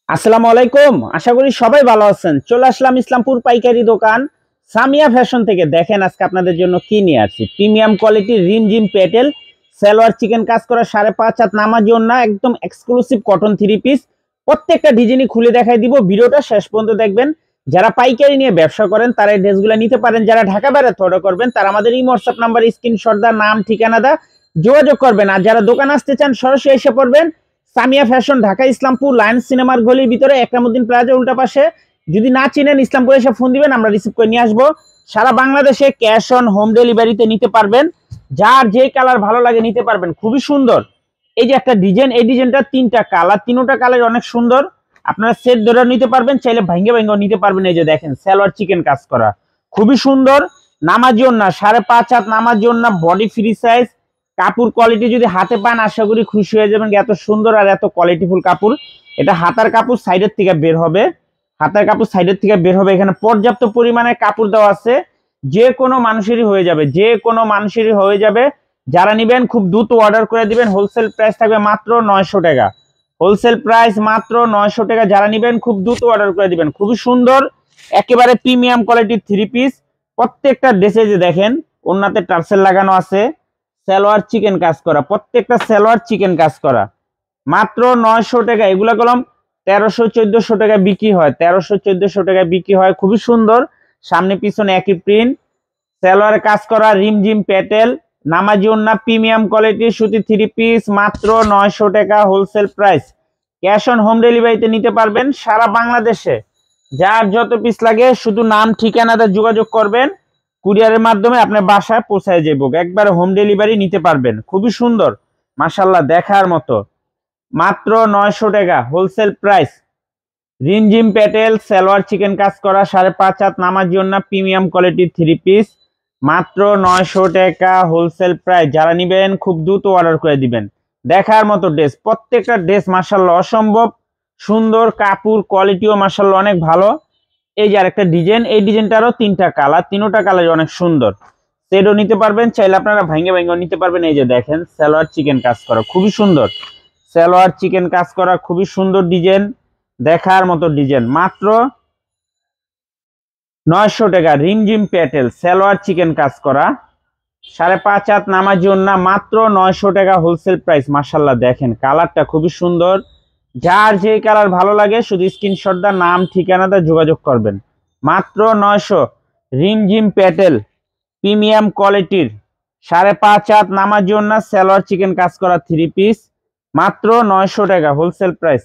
আসসালামু আলাইকুম। আশা করি সবাই ভালো আছেন। চলে আসলাম ইসলামপুর পাইকারি দোকান সামিয়া ফ্যাশন থেকে। দেখেন আজকে আপনাদের জন্য কি নিয়ে আসছি। প্রিমিয়াম কোয়ালিটির রিমঝিম পেটেল সালোয়ার চিকেন কাজ করা 5.5 হাত নামাজি ওড়না, একদম এক্সক্লুসিভ কটন থ্রি পিস। প্রত্যেকটা ডিজাইনই খুলে দেখাই দিব, ভিডিওটা শেষ পর্যন্ত দেখবেন। যারা পাইকারি নিয়ে ব্যবসা করেন তারা এই ড্রেসগুলো নিতে পারেন। যারা ঢাকা বেড়াতে অর্ডার করবেন তারা আমাদের এই হোয়াটসঅ্যাপ নাম্বার স্ক্রিনশট দা নাম ঠিকানা দা যোগাযোগ করবেন। আর যারা দোকান আসতে চান সরাসরি এসে পড়বেন। সামিয়া ফ্যাশন, ঢাকা ইসলামপুর লায়ন্স সিনেমার গলির ভিতরে একরামুদ্দিন প্লাজা উল্টা পাশে। যদি না চিনেন ইসলামপুর এসে ফোন দিবেন, আমরা রিসিভ করে নিয়ে আসবো। সারা বাংলাদেশে ক্যাশ অন হোম ডেলিভারিতে নিতে পারবেন। যার যে কালার ভালো লাগে নিতে পারবেন। খুবই সুন্দর। এই যে একটা ডিজাইন, এই ডিজাইনটা তিনটা কালার, তিনটা কালার অনেক সুন্দর। আপনারা সেট ধরে নিতে পারবেন, চাইলে ভাঙ্গে ভাঙ্গে নিতে পারবেন। এই যে দেখেন সালোয়ার চিকেন কাজ করা খুবই সুন্দর। নামাজি ওড়না 5.5 হাত নামাজি ওড়না, বডি ফ্রি সাইজ। কাপড় কোয়ালিটি যদি হাতে পান আশা করি খুশি হয়ে যাবেন। এত সুন্দর আর এত কোয়ালিটিফুল কাপড়। এটা হাতার কাপড় সাইডের থেকে বের হবে, হাতার কাপড় সাইডের থেকে বের হবে। এখানে পর্যাপ্ত পরিমাণে কাপড় দেওয়া আছে, যে কোনো মানুষেরই হয়ে যাবে, যে কোনো মানুষেরই হয়ে যাবে। যারা নিবেন খুব দ্রুত অর্ডার করে দিবেন। হোলসেল প্রাইস থাকবে মাত্র 900 টাকা। হোলসেল প্রাইস মাত্র 900 টাকা। যারা নিবেন খুব দ্রুত অর্ডার করে দিবেন। খুবই সুন্দর, একেবারে প্রিমিয়াম কোয়ালিটির থ্রি পিস। প্রত্যেকটা ড্রেসে যে দেখেন ওন্নাতে টার্সেল লাগানো আছে, সালোয়ার চিকেন কাজ করা, প্রত্যেকটা সালোয়ার চিকেন কাজ করা। মাত্র 900 টাকা। এগুলা কলম 1300-1400 টাকা বিক্রি হয়, 1300-1400 টাকা বিক্রি হয়। খুবই সুন্দর, সামনে পিছনে একই প্রিন্ট। সালোয়ার কাজ করা রিমঝিম প্যাটেল নামাজি ওড়না, প্রিমিয়াম কোয়ালিটির সুতি থ্রি পিস, মাত্র 900 টাকা wholesale price. Cash on home ডেলিভারিতে নিতে পারবেন সারা বাংলাদেশে। যার যত পিস লাগে শুধু নাম ঠিকানাতে যোগাযোগ করবেন, কুরিয়ারের মাধ্যমে আপনার বাসায় পৌঁছায় যাবো। একবার হোম ডেলিভারি নিতে পারবেন। খুবই সুন্দর, মাশাআল্লাহ দেখার মতো। মাত্র 900 টাকা হোলসেল প্রাইস। রিমঝিম প্যাটেল সালোয়ার চিকেন কাজ করা 5.5 হাত নামাজি ওড়না, প্রিমিয়াম কোয়ালিটির থ্রি পিস, মাত্র 900 টাকা হোলসেল প্রাইস। যারা নিবেন খুব দ্রুত অর্ডার করে দিবেন। দেখার মতো ড্রেস, প্রত্যেকটা ড্রেস মাশাআল্লাহ অসম্ভব সুন্দর। কাপড় কোয়ালিটিও মাশাআল্লাহ অনেক ভালো। এই যে আরেকটা ডিজাইন, এই ডিজাইনটারও তিনটা কালার, তিনটা কালার অনেক সুন্দর। সেটও নিতে পারবেন, চাইলে আপনারা ভাঙ্গে ভাঙ্গে নিতে পারবেন। এই যে দেখেন সালোয়ার চিকেন কাজ করা খুবই সুন্দর, সালোয়ার চিকেন কাজ করা খুবই সুন্দর ডিজাইন, দেখার মতো ডিজাইন। মাত্র 900 টাকা। রিমঝিম প্যাটেল সালোয়ার চিকেন কাজ করা 5.5 হাত নামাজি ওড়না, মাত্র 900 টাকা হোলসেল প্রাইস। মাশাআল্লাহ দেখেন কালারটা খুবই সুন্দর। যার যে কালার ভালো লাগে শুধু স্ক্রিনশট দা নাম ঠিকানাটা যোগাযোগ করবেন। মাত্র 900। রিমঝিম প্যাটেল প্রিমিয়াম কোয়ালিটির 5.5 হাত নামাজি ওড়না, সালোয়ার চিকেন কাজ করা থ্রি পিস, মাত্র 900 টাকা wholesale price.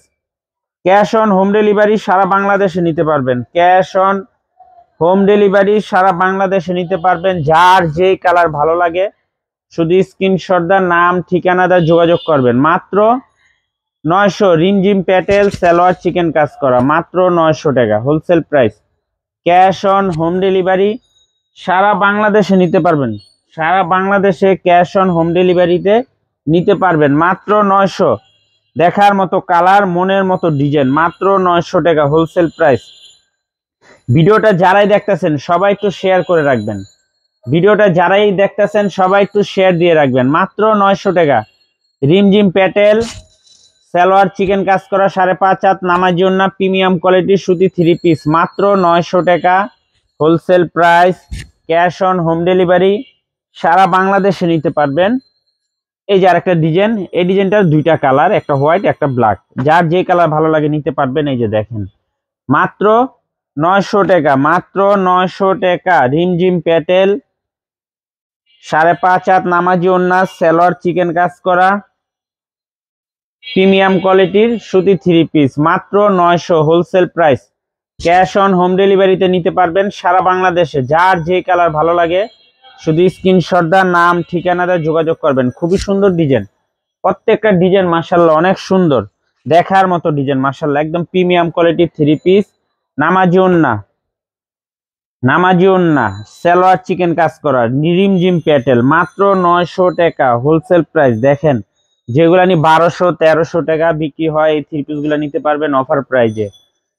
Cash on home delivery সারা বাংলাদেশে নিতে পারবেন। ক্যাশ অন হোম ডেলিভারি সারা বাংলাদেশে নিতে পারবেন। যার যে কালার ভালো লাগে শুধু স্ক্রিনশট দা নাম ঠিকানা দা যোগাযোগ করবেন। মাত্র 900। রিমঝিম প্যাটেল সালোয়ার চিকেন কাজ করা, মাত্র 900 টাকা wholesale price. Cash on home delivery সারা বাংলাদেশে নিতে পারবেন। সারা বাংলাদেশে ক্যাশ অন হোম ডেলিভারিতে নিতে পারবেন। মাত্র 900। দেখার মতো কালার, মনের মতো ডিজাইন, মাত্র 900 টাকা হোলসেল প্রাইস। ভিডিওটা যারাই দেখতেছেন সবাই একটু শেয়ার করে রাখবেন। ভিডিওটা যারাই দেখতেছেন সবাই একটু শেয়ার দিয়ে রাখবেন। মাত্র 900 টাকা। রিমঝিম প্যাটেল সালোয়ার চিকেন কাজ করা 5.5 হাত নামাজি ওড়না, প্রিমিয়াম কোয়ালিটির সুতি থ্রি পিস, মাত্র 900 টাকা wholesale price. Cash on home delivery সারা বাংলাদেশে নিতে পারবেন। এই যে আরেকটা ডিজাইন, এই ডিজাইনটার দুইটা কালার, একটা হোয়াইট একটা ব্ল্যাক। যার যে কালার ভালো লাগে নিতে পারবেন। এই যে দেখেন মাত্র 900 টাকা, মাত্র 900 টাকা। রিমঝিম প্যাটেল 5.5 হাত নামাজি ওড়না, সালোয়ার চিকেন কাজ করা প্রিমিয়াম কোয়ালিটির সুতি থ্রি পিস, মাত্র 900 wholesale price. Cash on home ডেলিভারিতে নিতে পারবেন সারা বাংলাদেশে। যার যে কালার ভালো লাগে শুধু স্ক্রিনশট দা নাম ঠিকানাটা যোগাযোগ করবেন। খুবই সুন্দর ডিজাইন, প্রত্যেকটা ডিজাইন মাশাআল্লাহ অনেক সুন্দর, দেখার মতো ডিজাইন মাশাআল্লাহ। একদম প্রিমিয়াম কোয়ালিটির থ্রি পিস, নামাজি ওড়না, নামাজি ওড়না সালোয়ার চিকেন কাজ করা রিমঝিম প্যাটেল, মাত্র 900 টাকা হোলসেল প্রাইস। দেখেন যেগুলা নি 1200-1300 টাকা বিক্রি হয়, এই থ্রি পিস গুলা নিতে পারবেন অফার প্রাইজে,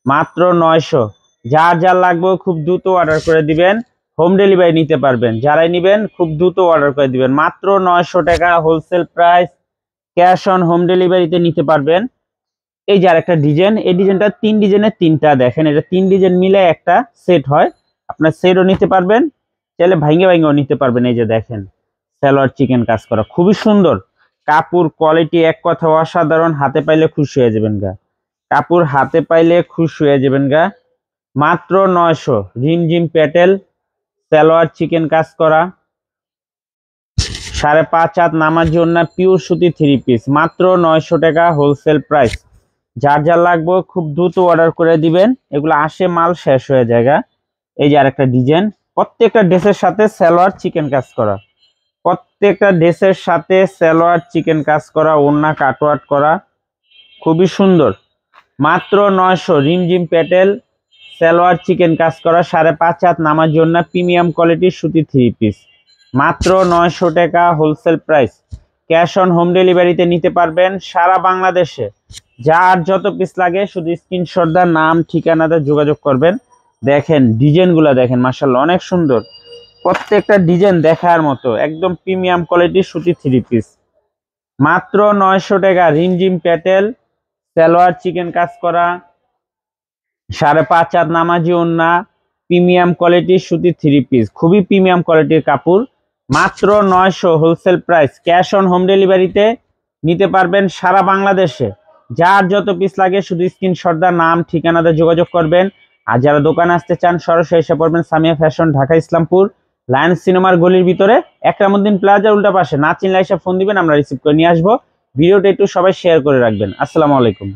মাত্র 900। যার যার লাগবে খুব দ্রুত অর্ডার করে দিবেন, হোম ডেলিভারি নিতে পারবেন। যারাই নিবেন খুব দ্রুত অর্ডার করে দিবেন। মাত্র 900 টাকা wholesale price. Cash on home ডেলিভারিতে নিতে পারবেন। এই যে আরেকটা ডিজাইন, এই ডিজাইনটা 3 ডিজাইনের 3টা, দেখেন এটা 3 ডিজাইন মিলে একটা সেট হয়। আপনার সেটও নিতে পারবেন, চাইলে ভাঙ্গেও নিতে পারবেন। এই যে দেখেন সালোয়ার চিকেন কাজ করা, খুবই সুন্দর কাপড় কোয়ালিটি, এক কথা অসাধারণ। হাতে পাইলে খুশি হয়ে যাবেন গা, কাপড় হাতে পাইলে খুশি হয়ে যাবেন গা। মাত্র 900, রিমঝিম প্যাটেল সালোয়ার চিকেন কাজ করা, 5.5 হাত নামার জন্য পিওর সুতি 3 পিস, মাত্র 900 টাকা হোলসেল প্রাইস। যার যার লাগবে খুব দ্রুত অর্ডার করে দিবেন, এগুলো আসে মাল শেষ হয়ে যায়। এই যে আরেকটা ডিজাইন, প্রত্যেকটা ড্রেসের সাথে সালোয়ার চিকেন কাজ করা, প্রত্যেকটা ড্রেসের সাথে সালোয়ার চিকেন কাজ করা, ওড়না কাটওয়ার্ক করা, খুবই সুন্দর। মাত্র 900, রিমঝিম প্যাটেল সালোয়ার চিকেন কাজ করা, 5.5 হাত নামার জন্য প্রিমিয়াম কোয়ালিটির সুতি 3 পিস, মাত্র 900 টাকা wholesale price. Cash on home ডেলিভারিতে নিতে পারবেন সারা বাংলাদেশে। যার যত পিস লাগে শুধু স্ক্রিনশট দেন, নাম ঠিকানাতে যোগাযোগ করবেন। দেখেন ডিজাইনগুলো দেখেন, মাশাআল্লাহ অনেক সুন্দর, প্রত্যেকটা ডিজাইন দেখার মতো, একদম প্রিমিয়াম কোয়ালিটির সুতি 3 পিস, মাত্র 900 টাকা। রিমঝিম প্যাটেল সালোয়ার চিকেন কাজ করা, 5.5 হাত নামাজি ওড়না, প্রিমিয়াম কোয়ালিটির সুতি 3 পিস, খুবই প্রিমিয়াম কোয়ালিটির কাপড়, মাত্র 900 wholesale price. Cash on home ডেলিভারিতে নিতে পারবেন সারা বাংলাদেশে। যার যত পিস লাগে শুধু স্ক্রিনশট দা, নাম ঠিকানাতে যোগাযোগ করবেন। আর যারা দোকানে আসতে চান সরাসরি এসে পড়বেন সামিয়া ফ্যাশন, ঢাকা ইসলামপুর লায়ন্স সিনেমার গলির ভিতরে একরামউদ্দিন প্লাজার উল্টা পাশে। না চিনলে এসে ফোন দিবেন, আমরা রিসিভ করে নিয়ে আসবো। ভিডিওটা একটু সবাই শেয়ার করে রাখবেন। আসসালামু আলাইকুম।